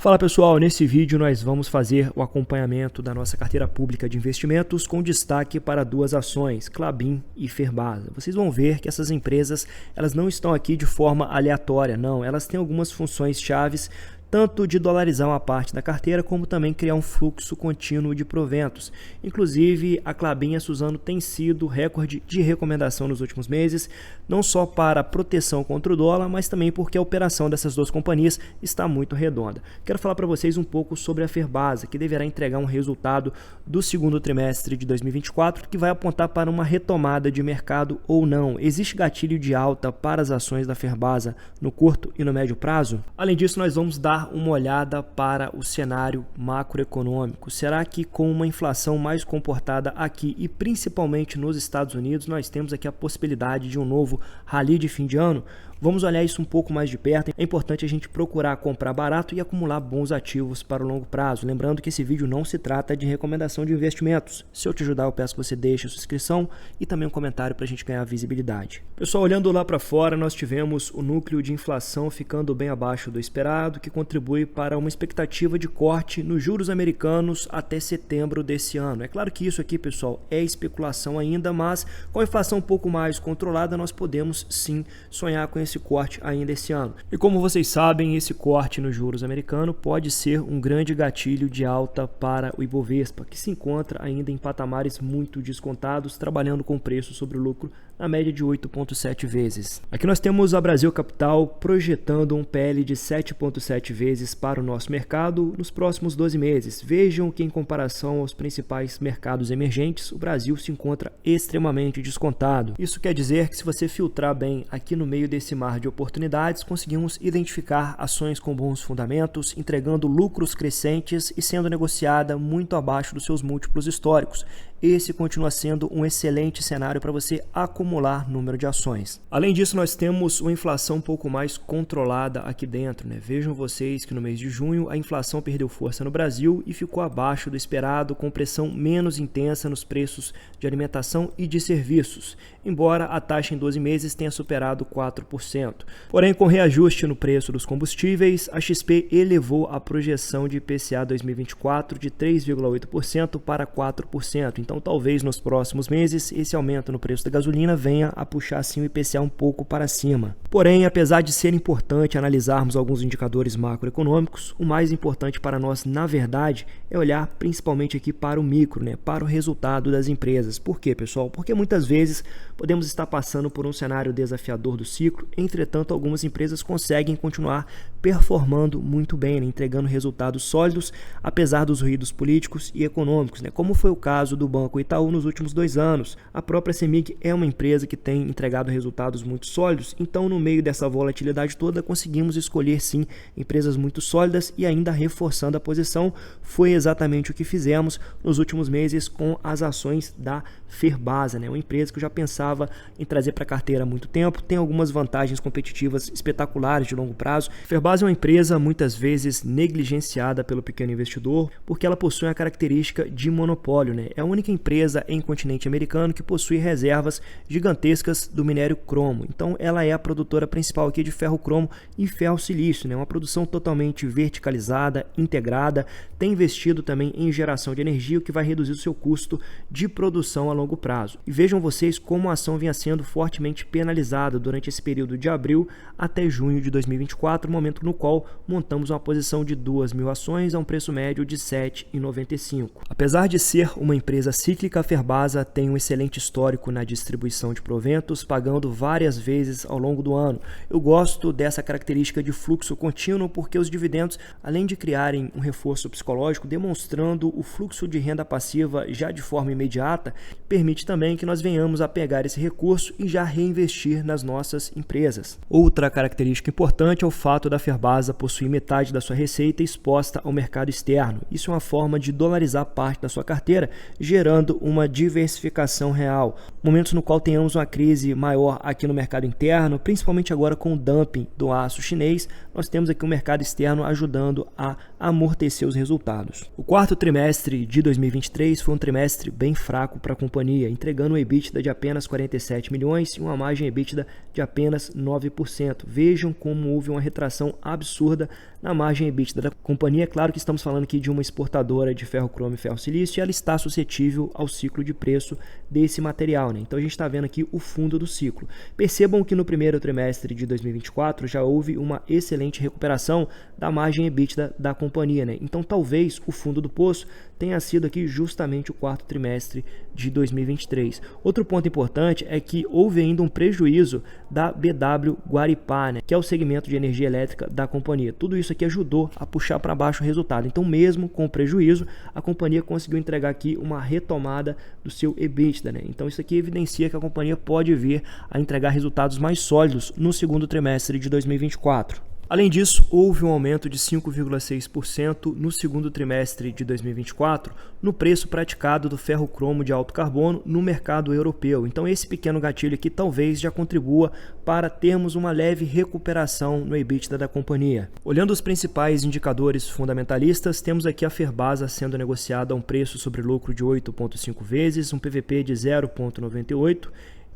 Fala pessoal, nesse vídeo nós vamos fazer o acompanhamento da nossa carteira pública de investimentos com destaque para duas ações, Klabin e Ferbasa. Vocês vão ver que essas empresas elas não estão aqui de forma aleatória, não, elas têm algumas funções chaves, tanto de dolarizar uma parte da carteira, como também criar um fluxo contínuo de proventos. Inclusive, a Klabin e a Suzano têm sido recorde de recomendação nos últimos meses, não só para proteção contra o dólar, mas também porque a operação dessas duas companhias está muito redonda. Quero falar para vocês um pouco sobre a Ferbasa, que deverá entregar um resultado do segundo trimestre de 2024, que vai apontar para uma retomada de mercado ou não. Existe gatilho de alta para as ações da Ferbasa no curto e no médio prazo? Além disso, nós vamos dar uma olhada para o cenário macroeconômico. Será que com uma inflação mais comportada aqui e principalmente nos Estados Unidos, nós temos aqui a possibilidade de um novo rally de fim de ano? Vamos olhar isso um pouco mais de perto. É importante a gente procurar comprar barato e acumular bons ativos para o longo prazo. Lembrando que esse vídeo não se trata de recomendação de investimentos. Se eu te ajudar, eu peço que você deixe a sua inscrição e também um comentário para a gente ganhar visibilidade. Pessoal, olhando lá para fora, nós tivemos o núcleo de inflação ficando bem abaixo do esperado, que contribui para uma expectativa de corte nos juros americanos até setembro desse ano. É claro que isso aqui, pessoal, é especulação ainda, mas com a inflação um pouco mais controlada, nós podemos sim sonhar com esse corte ainda esse ano. E como vocês sabem, esse corte nos juros americanos pode ser um grande gatilho de alta para o Ibovespa, que se encontra ainda em patamares muito descontados, trabalhando com preço sobre o lucro na média de 8,7 vezes. Aqui nós temos a Brasil Capital projetando um PL de 7,7 vezes para o nosso mercado nos próximos 12 meses. Vejam que em comparação aos principais mercados emergentes, o Brasil se encontra extremamente descontado. Isso quer dizer que se você filtrar bem aqui no meio desse mar de oportunidades, conseguimos identificar ações com bons fundamentos, entregando lucros crescentes e sendo negociada muito abaixo dos seus múltiplos históricos. Esse continua sendo um excelente cenário para você acumular número de ações. Além disso, nós temos uma inflação um pouco mais controlada aqui dentro, né? Vejam vocês que no mês de junho a inflação perdeu força no Brasil e ficou abaixo do esperado, com pressão menos intensa nos preços de alimentação e de serviços, embora a taxa em 12 meses tenha superado 4%. Porém, com reajuste no preço dos combustíveis, a XP elevou a projeção de IPCA 2024 de 3,8% para 4%. Então, talvez nos próximos meses esse aumento no preço da gasolina venha a puxar assim o IPCA um pouco para cima. Porém, apesar de ser importante analisarmos alguns indicadores macroeconômicos, o mais importante para nós, na verdade, é olhar principalmente aqui para o micro, né? Para o resultado das empresas. Por quê, pessoal? Porque muitas vezes podemos estar passando por um cenário desafiador do ciclo, entretanto, algumas empresas conseguem continuar performando muito bem, né? Entregando resultados sólidos, apesar dos ruídos políticos e econômicos, né? Como foi o caso do Banco Itaú nos últimos 2 anos. A própria CEMIG é uma empresa que tem entregado resultados muito sólidos, então no meio dessa volatilidade toda conseguimos escolher sim empresas muito sólidas e ainda reforçando a posição. Foi exatamente o que fizemos nos últimos meses com as ações da Ferbasa, né? Uma empresa que eu já pensava em trazer para a carteira há muito tempo, tem algumas vantagens competitivas espetaculares de longo prazo. Ferbasa é uma empresa muitas vezes negligenciada pelo pequeno investidor, porque ela possui a característica de monopólio, né? É a única empresa em continente americano que possui reservas gigantescas do minério cromo. Então ela é a produtora principal aqui de ferro cromo e ferro silício, né? Uma produção totalmente verticalizada, integrada, tem investido também em geração de energia, o que vai reduzir o seu custo de produção a longo prazo. E vejam vocês como a ação vinha sendo fortemente penalizada durante esse período de abril até junho de 2024, momento no qual montamos uma posição de 2.000 ações a um preço médio de R$ 7,95. Apesar de ser uma empresa cíclica, a Ferbasa tem um excelente histórico na distribuição de proventos, pagando várias vezes ao longo do ano. Eu gosto dessa característica de fluxo contínuo porque os dividendos, além de criarem um reforço psicológico, demonstrando o fluxo de renda passiva já de forma imediata, permite também que nós venhamos a pegar esse recurso e já reinvestir nas nossas empresas. Outra característica importante é o fato da Ferbasa possuir metade da sua receita exposta ao mercado externo. Isso é uma forma de dolarizar parte da sua carteira, gerando uma diversificação real. Momentos no qual tenhamos uma crise maior aqui no mercado interno, principalmente agora com o dumping do aço chinês, nós temos aqui o mercado externo ajudando a amortecer os resultados. O quarto trimestre de 2023 foi um trimestre bem fraco para a companhia, entregando um EBITDA de apenas 47 milhões e uma margem EBITDA de apenas 9%. Vejam como houve uma retração absurda na margem EBITDA da companhia. É claro que estamos falando aqui de uma exportadora de ferro cromo e ferro silício e ela está suscetível ao ciclo de preço desse material, né? Então a gente está vendo aqui o fundo do ciclo. Percebam que no primeiro trimestre de 2024 já houve uma excelente recuperação da margem EBITDA da companhia, né? Então talvez o fundo do poço tenha sido aqui justamente o quarto trimestre de 2023. Outro ponto importante é que houve ainda um prejuízo da BW Guaripá, né, que é o segmento de energia elétrica da companhia. Tudo isso aqui ajudou a puxar para baixo o resultado. Então, mesmo com o prejuízo, a companhia conseguiu entregar aqui uma retomada do seu EBITDA, né? Então, isso aqui evidencia que a companhia pode vir a entregar resultados mais sólidos no segundo trimestre de 2024. Além disso, houve um aumento de 5,6% no segundo trimestre de 2024 no preço praticado do ferro cromo de alto carbono no mercado europeu. Então esse pequeno gatilho aqui talvez já contribua para termos uma leve recuperação no EBITDA da companhia. Olhando os principais indicadores fundamentalistas, temos aqui a Ferbasa sendo negociada a um preço sobre lucro de 8,5 vezes, um PVP de 0,98,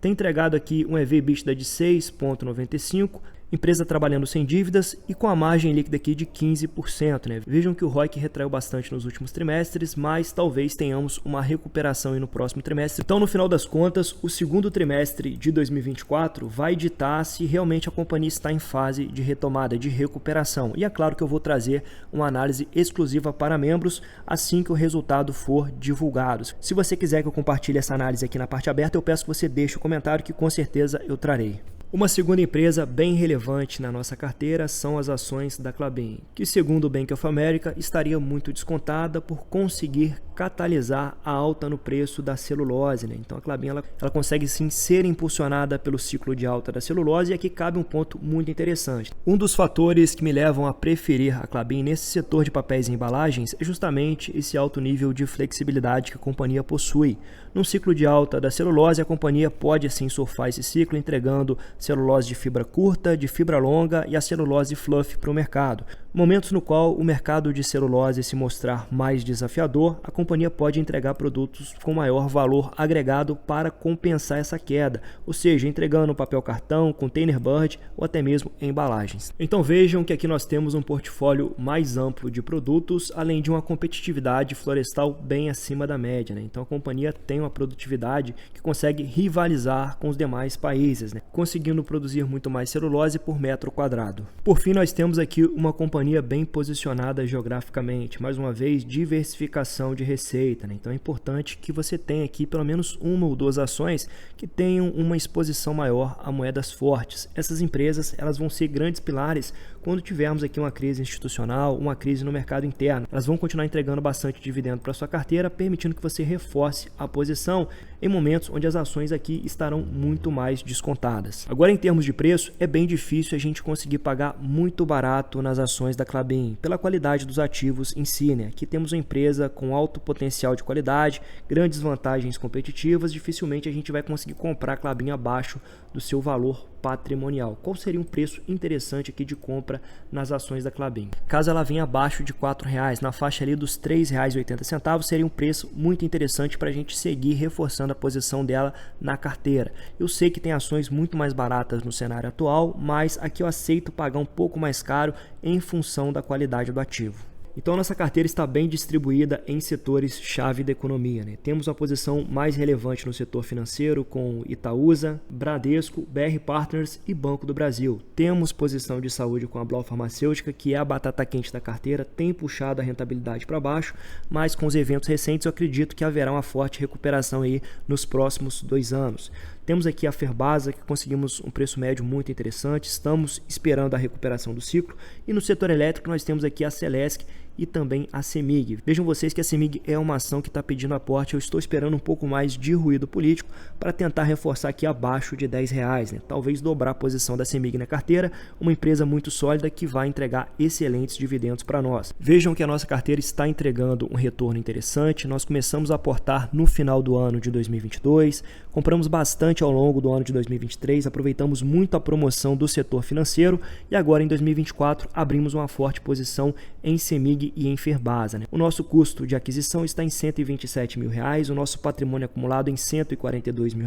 tem entregado aqui um EV/EBITDA de 6,95, empresa trabalhando sem dívidas e com a margem líquida aqui de 15%, né? Vejam que o ROIC retraiu bastante nos últimos trimestres, mas talvez tenhamos uma recuperação aí no próximo trimestre. Então, no final das contas, o segundo trimestre de 2024 vai ditar se realmente a companhia está em fase de retomada, de recuperação. E é claro que eu vou trazer uma análise exclusiva para membros assim que o resultado for divulgado. Se você quiser que eu compartilhe essa análise aqui na parte aberta, eu peço que você deixe o comentário que com certeza eu trarei. Uma segunda empresa bem relevante na nossa carteira são as ações da Klabin, que segundo o Bank of America estaria muito descontada por conseguir catalisar a alta no preço da celulose, né? Então a Klabin ela consegue sim ser impulsionada pelo ciclo de alta da celulose e aqui cabe um ponto muito interessante. Um dos fatores que me levam a preferir a Klabin nesse setor de papéis e embalagens é justamente esse alto nível de flexibilidade que a companhia possui. Num ciclo de alta da celulose, a companhia pode assim surfar esse ciclo entregando celulose de fibra curta, de fibra longa e a celulose fluff para o mercado. Momentos no qual o mercado de celulose se mostrar mais desafiador, a companhia pode entregar produtos com maior valor agregado para compensar essa queda, ou seja, entregando papel cartão, containerbird ou até mesmo embalagens. Então vejam que aqui nós temos um portfólio mais amplo de produtos, além de uma competitividade florestal bem acima da média, né? Então a companhia tem uma produtividade que consegue rivalizar com os demais países, né? Conseguindo produzir muito mais celulose por metro quadrado. Por fim, nós temos aqui uma companhia bem posicionada geograficamente, mais uma vez diversificação de receita, né? Então é importante que você tenha aqui pelo menos uma ou duas ações que tenham uma exposição maior a moedas fortes. Essas empresas elas vão ser grandes pilares quando tivermos aqui uma crise institucional, uma crise no mercado interno. Elas vão continuar entregando bastante dividendo para sua carteira, permitindo que você reforce a posição em momentos onde as ações aqui estarão muito mais descontadas. Agora, em termos de preço, é bem difícil a gente conseguir pagar muito barato nas ações da Klabin, pela qualidade dos ativos em si, né? Aqui temos uma empresa com alto potencial de qualidade, grandes vantagens competitivas, dificilmente a gente vai conseguir comprar a Klabin abaixo do seu valor patrimonial. Qual seria um preço interessante aqui de compra nas ações da Klabin? Caso ela venha abaixo de R$4, na faixa ali dos R$3,80, seria um preço muito interessante para a gente seguir reforçando a posição dela na carteira. Eu sei que tem ações muito mais baratas no cenário atual, mas aqui eu aceito pagar um pouco mais caro em função da qualidade do ativo. Então, nossa carteira está bem distribuída em setores-chave da economia, né? Temos uma posição mais relevante no setor financeiro com Itaúsa, Bradesco, BR Partners e Banco do Brasil. Temos posição de saúde com a Blau Farmacêutica, que é a batata quente da carteira, tem puxado a rentabilidade para baixo, mas com os eventos recentes eu acredito que haverá uma forte recuperação aí nos próximos 2 anos. Temos aqui a Ferbasa, que conseguimos um preço médio muito interessante, estamos esperando a recuperação do ciclo. E no setor elétrico nós temos aqui a Celesc e também a CEMIG. Vejam vocês que a CEMIG é uma ação que está pedindo aporte, eu estou esperando um pouco mais de ruído político para tentar reforçar aqui abaixo de R$10, né? Talvez dobrar a posição da CEMIG na carteira, uma empresa muito sólida que vai entregar excelentes dividendos para nós. Vejam que a nossa carteira está entregando um retorno interessante, nós começamos a aportar no final do ano de 2022, compramos bastante ao longo do ano de 2023, aproveitamos muito a promoção do setor financeiro e agora em 2024 abrimos uma forte posição em CEMIG e em Ferbasa, né? O nosso custo de aquisição está em R$127 mil, o nosso patrimônio acumulado em R$142 mil,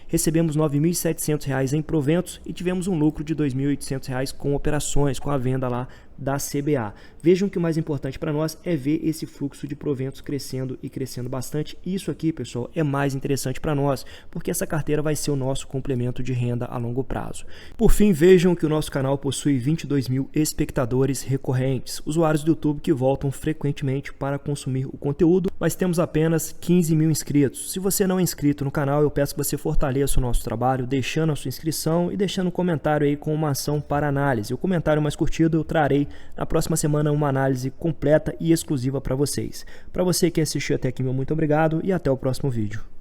recebemos R$9.700 em proventos e tivemos um lucro de R$2.800 com operações, com a venda lá da CBA. Vejam que o mais importante para nós é ver esse fluxo de proventos crescendo e crescendo bastante. Isso aqui, pessoal, é mais interessante para nós, porque essa carteira vai ser o nosso complemento de renda a longo prazo. Por fim, vejam que o nosso canal possui 22 mil espectadores recorrentes, usuários do YouTube que voltam frequentemente para consumir o conteúdo, mas temos apenas 15 mil inscritos. Se você não é inscrito no canal, eu peço que você fortaleça o nosso trabalho, deixando a sua inscrição e deixando um comentário aí com uma ação para análise. O comentário mais curtido eu trarei na próxima semana uma análise completa e exclusiva para vocês. Para você que assistiu até aqui, meu muito obrigado e até o próximo vídeo.